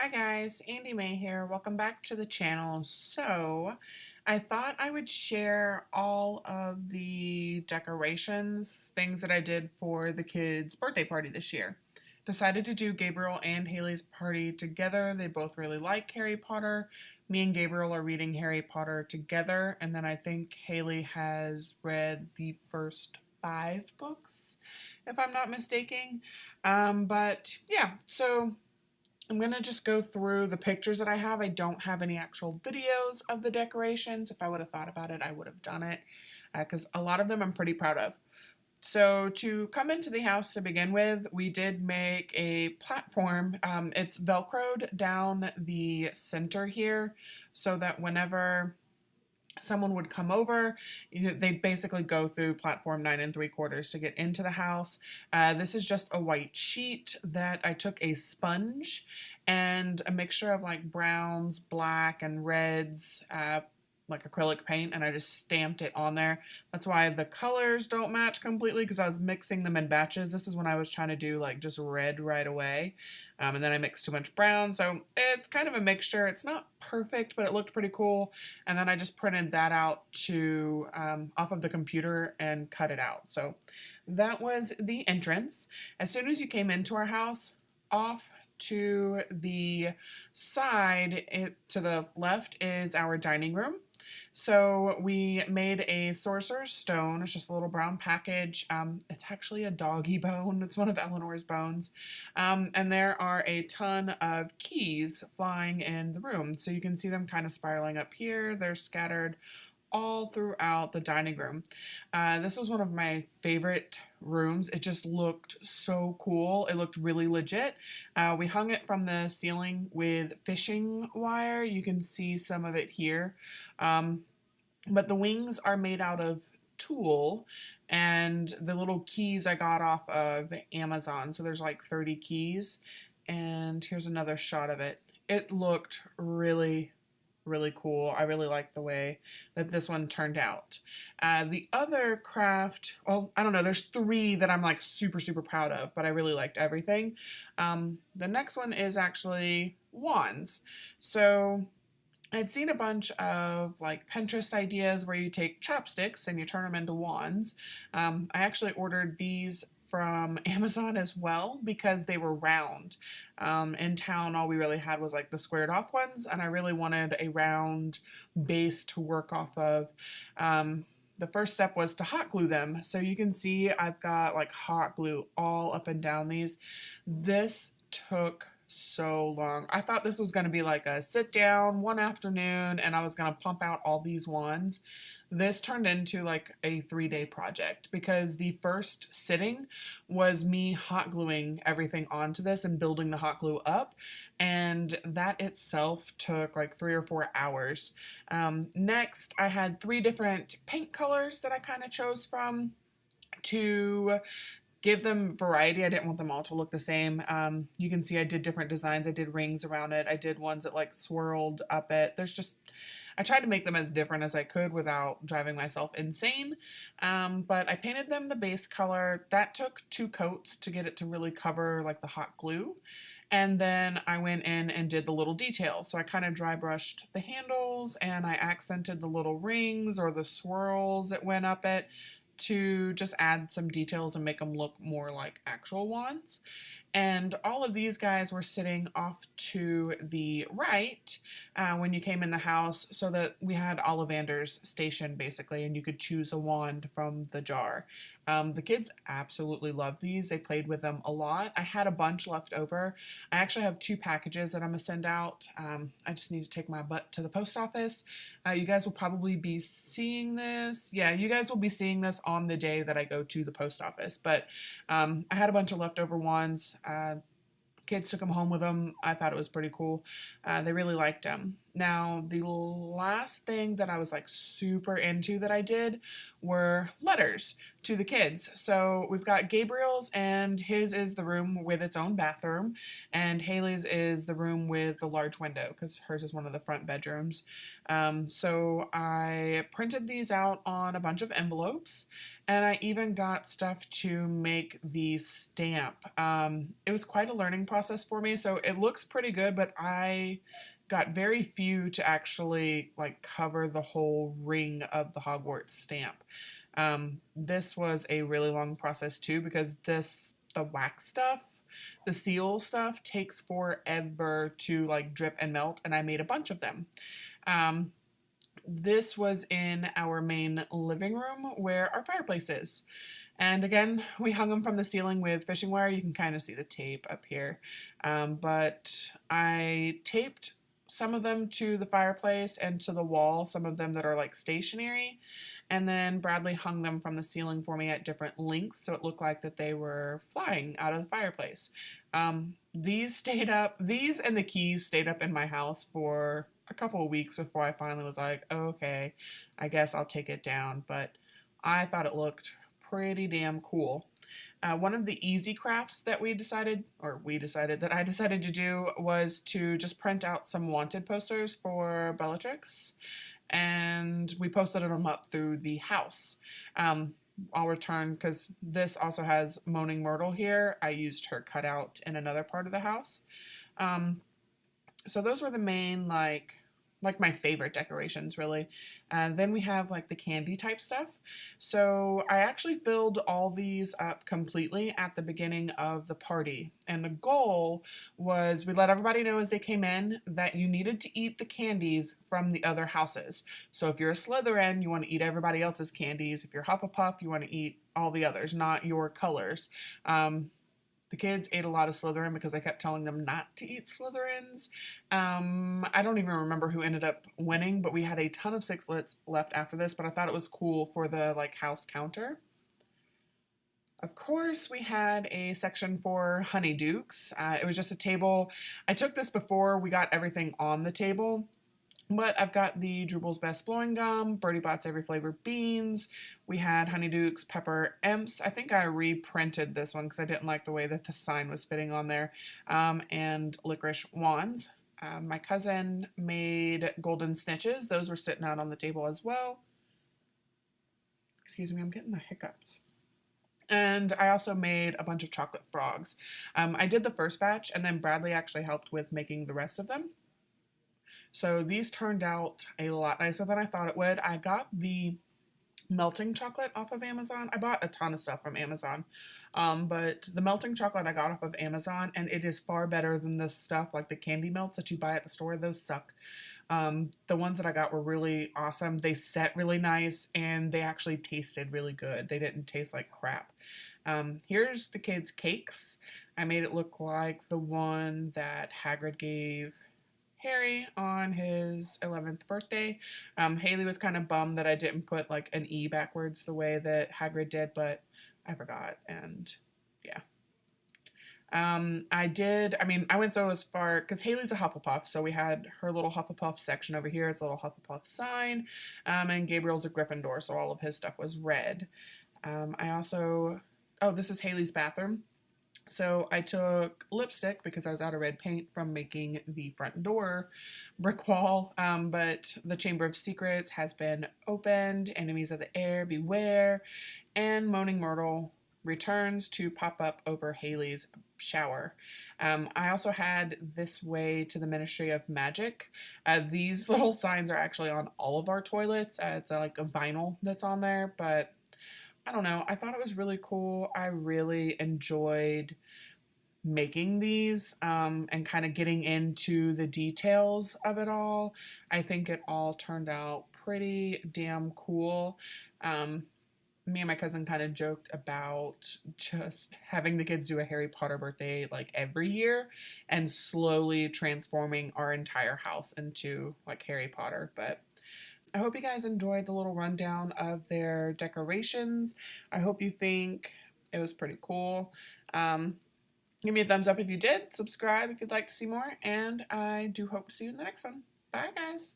Hi guys, Andy May here. Welcome back to the channel. So, I thought I would share all of the decorations, things that I did for the kids' birthday party this year. Decided to do Gabriel and Haley's party together. They both really like Harry Potter. Me and Gabriel are reading Harry Potter together, and then I think Haley has read the first 5 books, if I'm not mistaken. But yeah, so I'm going to just go through the pictures that I have. I don't have any actual videos of the decorations. If I would have thought about it, I would have done it because a lot of them I'm pretty proud of. So to come into the house to begin with, we did make a platform. It's Velcroed down the center here so that whenever someone would come over, they'd basically go through platform 9 3/4 to get into the house. This is just a white sheet that I took a sponge and a mixture of like browns, black, and reds, like acrylic paint, and I just stamped it on there. That's why the colors don't match completely, because I was mixing them in batches. This is when I was trying to do like just red right away, and then I mixed too much brown, so it's kind of a mixture. It's not perfect, but it looked pretty cool, and then I just printed that out to off of the computer and cut it out. So that was the entrance. As soon as you came into our house, off to the side, to the left, is our dining room. So we made a sorcerer's stone. It's just a little brown package. It's actually a doggy bone. It's one of Eleanor's bones. And there are a ton of keys flying in the room. So you can see them kind of spiraling up here. They're scattered all throughout the dining room. This was one of my favorite rooms. It just looked so cool. It looked really legit. We hung it from the ceiling with fishing wire. You can see some of it here. But the wings are made out of tulle, and the little keys I got off of Amazon. So there's like 30 keys, and here's another shot of it. It looked really cool. I really like the way that this one turned out. The other craft, well, I don't know, there's 3 that I'm like super proud of, but I really liked everything. The next one is actually wands. So I'd seen a bunch of like Pinterest ideas where you take chopsticks and you turn them into wands. I actually ordered these from Amazon as well because they were round. In town, all we really had was like the squared off ones, and I really wanted a round base to work off of. The first step was to hot glue them. So you can see I've got like hot glue all up and down these. This took so long. I thought this was going to be like a sit down one afternoon and I was going to pump out all these wands. This turned into like a 3-day project because the first sitting was me hot gluing everything onto this and building the hot glue up, and that itself took like 3 or 4 hours. Next, I had 3 different paint colors that I kind of chose from to give them variety. I didn't want them all to look the same. You can see I did different designs. I did rings around it. I did ones that like swirled up it. I tried to make them as different as I could without driving myself insane. But I painted them the base color. That took 2 coats to get it to really cover like the hot glue. And then I went in and did the little details. So I kind of dry brushed the handles and I accented the little rings or the swirls that went up it to just add some details and make them look more like actual wands. And all of these guys were sitting off to the right when you came in the house, so that we had Ollivander's station basically, and you could choose a wand from the jar. The kids absolutely loved these. They played with them a lot. I had a bunch left over. I actually have 2 packages that I'm gonna send out. I just need to take my butt to the post office. You guys will probably be seeing this. Yeah, you guys will be seeing this on the day that I go to the post office. But I had a bunch of leftover ones. Kids took them home with them. I thought it was pretty cool. They really liked them. Now, the last thing that I was like super into that I did were letters to the kids. So we've got Gabriel's, and his is the room with its own bathroom, and Haley's is the room with the large window because hers is one of the front bedrooms. So I printed these out on a bunch of envelopes, and I even got stuff to make the stamp. It was quite a learning process for me, so it looks pretty good, but I got very few to actually like cover the whole ring of the Hogwarts stamp. This was a really long process too because the wax stuff, the seal stuff takes forever to like drip and melt, and I made a bunch of them. Um, this was in our main living room where our fireplace is. And again, we hung them from the ceiling with fishing wire. You can kind of see the tape up here. But I taped some of them to the fireplace and to the wall, some of them that are like stationary. And then Bradley hung them from the ceiling for me at different lengths so it looked like that they were flying out of the fireplace. These and the keys stayed up in my house for a couple of weeks before I finally was like, okay, I guess I'll take it down. But I thought it looked pretty damn cool. One of the easy crafts that I decided to do was to just print out some wanted posters for Bellatrix, and we posted them up through the house. I'll return because this also has Moaning Myrtle here. I used her cutout in another part of the house. So those were the main like my favorite decorations really. And then we have like the candy type stuff. So I actually filled all these up completely at the beginning of the party. And the goal was we let everybody know as they came in that you needed to eat the candies from the other houses. So if you're a Slytherin, you want to eat everybody else's candies. If you're Hufflepuff, you want to eat all the others, not your colors. The kids ate a lot of Slytherin because I kept telling them not to eat Slytherins. I don't even remember who ended up winning, but we had a ton of sixlets left after this, but I thought it was cool for the like house counter. Of course, we had a section for honeydukes. It was just a table. I took this before we got everything on the table. But I've got the Drubal's Best Blowing Gum, Birdie Bot's Every Flavor Beans. We had Honeydukes Pepper Imps. I think I reprinted this one because I didn't like the way that the sign was fitting on there. And Licorice Wands. My cousin made Golden Snitches. Those were sitting out on the table as well. Excuse me, I'm getting the hiccups. And I also made a bunch of chocolate frogs. I did the first batch, and then Bradley actually helped with making the rest of them. So these turned out a lot nicer than I thought it would. I got the melting chocolate off of Amazon. I bought a ton of stuff from Amazon, but the melting chocolate I got off of Amazon, and it is far better than the stuff like the candy melts that you buy at the store. Those suck. The ones that I got were really awesome. They set really nice, and they actually tasted really good. They didn't taste like crap. Here's the kids' cakes. I made it look like the one that Hagrid gave Harry on his 11th birthday. Haley was kind of bummed that I didn't put like an E backwards the way that Hagrid did, but I forgot, and yeah. I went so as far, because Haley's a Hufflepuff, so we had her little Hufflepuff section over here, it's a little Hufflepuff sign, and Gabriel's a Gryffindor, so all of his stuff was red. This is Haley's bathroom. So I took lipstick because I was out of red paint from making the front door brick wall, but the Chamber of Secrets has been opened, Enemies of the Air, Beware, and Moaning Myrtle returns to pop up over Haley's shower. I also had This Way to the Ministry of Magic. These little signs are actually on all of our toilets. It's like a vinyl that's on there, but I don't know. I thought it was really cool. I really enjoyed making these and kind of getting into the details of it all. I think it all turned out pretty damn cool. Me and my cousin kind of joked about just having the kids do a Harry Potter birthday like every year and slowly transforming our entire house into like Harry Potter, but I hope you guys enjoyed the little rundown of their decorations. I hope you think it was pretty cool. Give me a thumbs up if you did, subscribe if you'd like to see more, and I do hope to see you in the next one. Bye. Bye, guys.